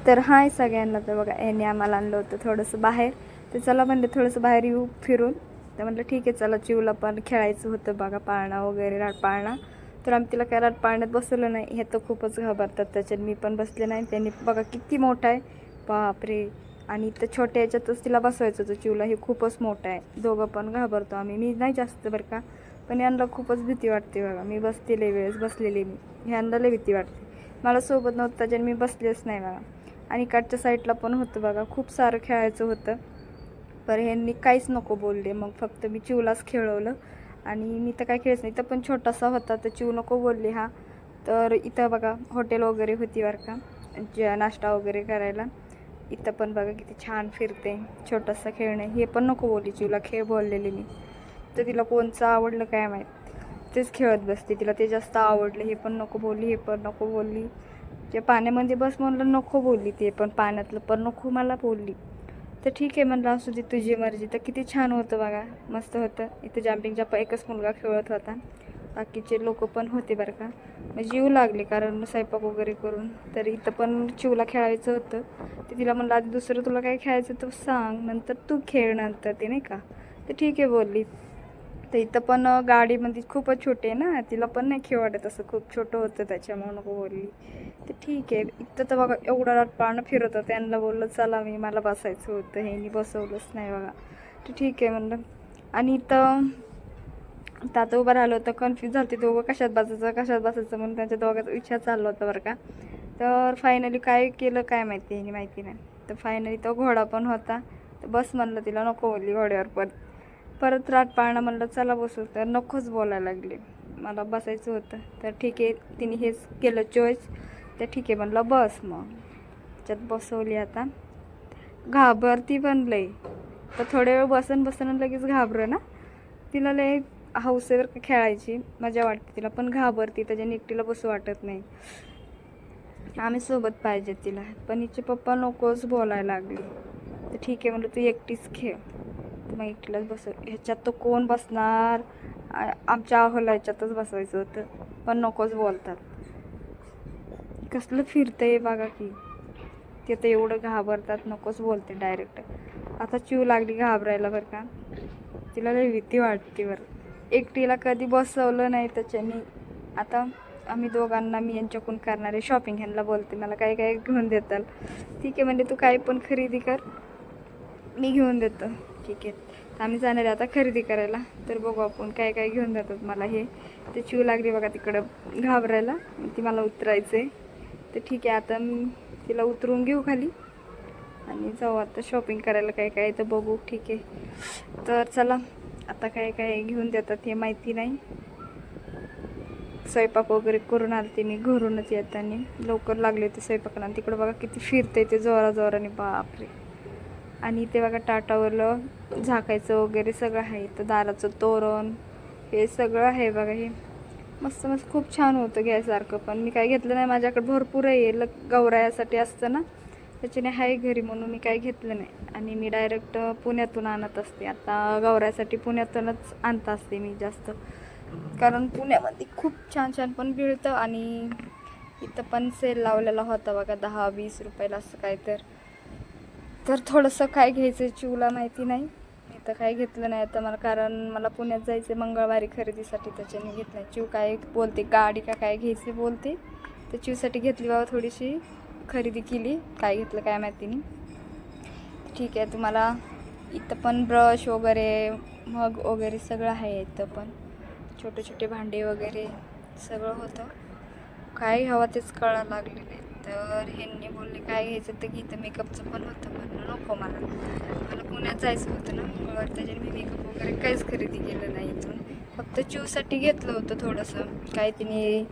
तर हाय सगळ्यांना. तर बघा यांनी आम्हाला आणलं होतं थोडंसं बाहेर. तर चला म्हणलं थोडंसं बाहेर येऊ फिरून. तर म्हटलं ठीक आहे चला, चिवला पण खेळायचं होतं बघा, पाळणा वगैरे राटपाळणा. तर आम्ही तिला काय राटपाळण्यात बसवलं नाही, हे तर खूपच घाबरतात त्याच्यात. मी पण बसले नाही. त्यांनी बघा किती मोठा आहे, बापरे. आणि तर छोट्या याच्यातच तिला बसवायचं होतं चिवला, हे खूपच मोठं आहे. दोघं पण घाबरतो आम्ही. मी नाही जास्त बरं का, पण यांना खूपच भीती वाटते बघा. मी बसलेले वेळेस बसलेली, मी यांना लई भीती वाटते. मला सोबत नव्हतं त्याच्याने मी बसलेच नाही बघा. आणि काठच्या साईडला पण होतं बघा, खूप सारं खेळायचं होतं. पर ह्यांनी काहीच नको बोलले, मग फक्त मी चिवलाच खेळवलं. आणि मी तर काय खेळच नाही, इथं पण छोटासा होता तर चिव नको बोलली. हा तर इथं बघा हॉटेल वगैरे होती बरं का, जे नाश्ता वगैरे करायला. इथं पण बघा किती छान फिरते, छोटंसं खेळणं. हे पण नको बोलली चिवला, खेळ बोललेले मी. तर तिला कोणचं आवडलं काय माहीत, तेच खेळत बसते. तिला ते जास्त आवडलं. हे पण नको बोलली, हे पण नको बोलली. जे पाण्यामध्ये बस म्हणलं नको बोलली, ते पण पाण्यातलं पण नको मला बोलली. तर ठीक आहे म्हणलं, असू दे तुझी मर्जी. तर किती छान होतं बघा, मस्त होतं. इथं जम्पिंगचा एकच मुलगा खेळत होता, बाकीचे लोक पण होते बरं का. मग जीव लागले कारण स्वयंपाक वगैरे करून. तर इथं पण चिवला खेळायचं होतं. ते तिला म्हणलं आधी दुसरं तुला काय खेळायचं तर सांग, नंतर तू खेळ नंतर, ते नाही का. तर ठीक आहे बोलली. तर इथं पण गाडीमध्ये खूपच छोटे आहे ना, तिला पण नाही खेळ वाटत, असं खूप छोटं होतं त्याच्यामुळे नको बोलली. तर ठीक आहे. इथं तर बघा एवढा राटपाळणं फिरत होतं. त्यांना बोललं चला, मला बसायचं होतं, ह्यांनी बसवलंच नाही बघा. तर ठीक आहे म्हणलं. आणि इथं आता उभं राहिलं होतं, कन्फ्यूज झाली दोघं, कशात बसायचं म्हणून त्यांच्या दोघांचा विचार चालला होता बरं का. तर फायनली काय केलं काय माहिती, ह्यांनी माहिती नाही. तर फायनली तो घोडा पण होता, तर बस म्हणलं, तिला नको बोलली घोड्यावर. पण परत राटपाळणं म्हणलं चला बसू, तर नकोच बोलायला लागले, मला बसायचं होतं. तर ठीक आहे, तिने हेच केलं चॉईस. तर ठीक आहे म्हणलं बस. मग त्याच्यात बसवली. आता घाबरती पण लई. तर थोड्या वेळ बसन लगेच घाबरं ना. तिला लई हौसेवर खेळायची मजा वाटते तिला, पण घाबरती, त्याच्याने एकटीला बसू वाटत नाही. आम्ही सोबत पाहिजे तिला. पण हिचे पप्पा नकोच बोलायला लागले. तर ठीक आहे म्हणलं, तू एकटीच खेळ. मग एकटीलाच बसव. ह्याच्यात तो कोण बसणार, आमच्या अहोला ह्याच्यातच बसवायचं होतं, पण नकोच बोलतात. कसलं फिरतंय बघा की. ते तर एवढं घाबरतात, नकोच बोलते डायरेक्ट. आता चिव लागली घाबरायला बरं का. तिला लई भीती वाटते बरं. एकटीला कधी बसवलं नाही त्याच्याने. आता आम्ही दोघांना, मी यांच्याकडून करणार आहे शॉपिंग. ह्यांना बोलते मला काय काय घेऊन देताल. ठीक आहे म्हणजे तू काही पण खरेदी कर, मी घेऊन देतो. ठीक आहे. आम्ही जाणार आहे आता खरेदी करायला. तर बघू आपण काय काय घेऊन देतात मला हे. ते चिव लागली बघा तिकडं घाबरायला, ती मला उतरायचं आहे. तर ठीक आहे, आता तिला उतरून घेऊ खाली आणि जाऊ आता शॉपिंग करायला. काय काय तर बघू. ठीक आहे, तर चला. आता काय काय घेऊन देतात हे माहिती नाही. स्वयंपाक वगैरे करून आलते मी घरूनच येताना, लवकर लागले होते स्वयंपाकाला. तिकडं बघा किती फिरते ते जोराने, बापरे. आणि ते बघा टाटावरलं झाकायचं वगैरे सगळं आहे. तर दाराचं तोरण हे सगळं आहे बघा. हे मस्त मस्त खूप छान होतं घ्यायसारखं, पण मी काय घेतलं नाही. माझ्याकडे भरपूर आहे, गौरायासाठी असतं ना, त्याच्याने आहे घरी, म्हणून मी काय घेतलं नाही. आणि मी डायरेक्ट पुण्यातून आणत असते. आता गौरायासाठी पुण्यातूनच आणत असते मी जास्त, कारण पुण्यामध्ये खूप छान छान पण मिळतं. आणि इथं पण सेल लावलेला होता बघा, 10-20 रुपयाला असं काय. तर थोडंसं काय घ्यायचं चिवला माहिती नाही. मी तर काय घेतलं नाही आता मला, कारण मला पुण्यात जायचं मंगळवारी खरेदीसाठी, त्याच्याने घेतलं नाही. चिव काय बोलते, गाडी का काय घ्यायचे बोलते. तर चिवसाठी घेतली बाबा, थोडीशी खरेदी केली. काय घेतलं काय माहिती नाही. ठीक आहे. तुम्हाला इथं पण ब्रश वगैरे, मग वगैरे सगळं आहे. इथं पण छोटे छोटे भांडे वगैरे सगळं होतं. काय हवं तेच कळायला लागले नाही. तर ह्यांनी बोलले काय घ्यायचं तर घेतं. मेकअपचं पण होतं, म्हणून नको मला पुण्यात जायचं होतं ना मंगळवार, त्याच्याने मी मेकअप वगैरे काहीच खरेदी केलं नाही इथून. फक्त चिवसाठी घेतलं होतं थोडंसं. काय तिने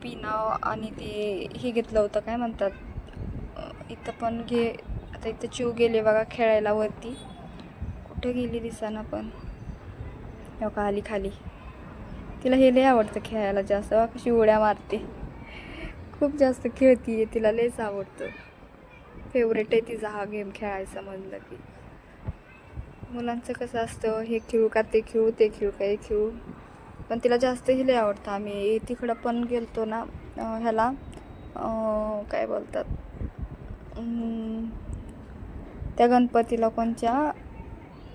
पिना आणि ते हे घेतलं होतं, काय म्हणतात, इथं पण घे. आता इथं चिव गेले बघा खेळायला वरती. कुठे गेली दिसाना, पण का आली खाली. तिला हे लय आवडतं खेळायला जास्त. कशी उड्या मारते, खूप जास्त खेळतीये, तिला लयच आवडतं. फेवरेट आहे तिचा हा गेम खेळायचा म्हणलं की. मुलांचं कसं असतं, हे खेळू का ते खेळू, ते खेळू का हे खेळू, पण तिला जास्त हे लय आवडतं. आम्ही तिकडं पण गेलतो ना ह्याला, काय बोलतात, त्या गणपतीला कोणच्या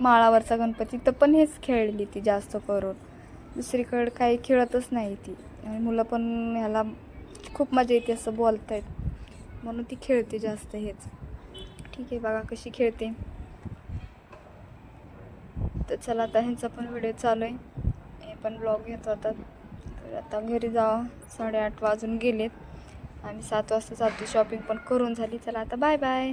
माळावरचा गणपती तर पण हेच खेळली ती जास्त करून. दुसरीकडे काही खेळतच नाही ती. आणि मुलं पण ह्याला खूप मजा येते असं बोलतायत, म्हणून ती खेळते जास्त हेच. ठीक आहे, बघा कशी खेळते. तर चला आता ह्यांचा पण व्हिडिओ चालू आहे, हे पण ब्लॉग घेत होतात. तर आता घरी जावं, 8:30 वाजून गेलेत. आम्ही 7 वाजता जातो, शॉपिंग पण करून झाली. चला आता बाय बाय.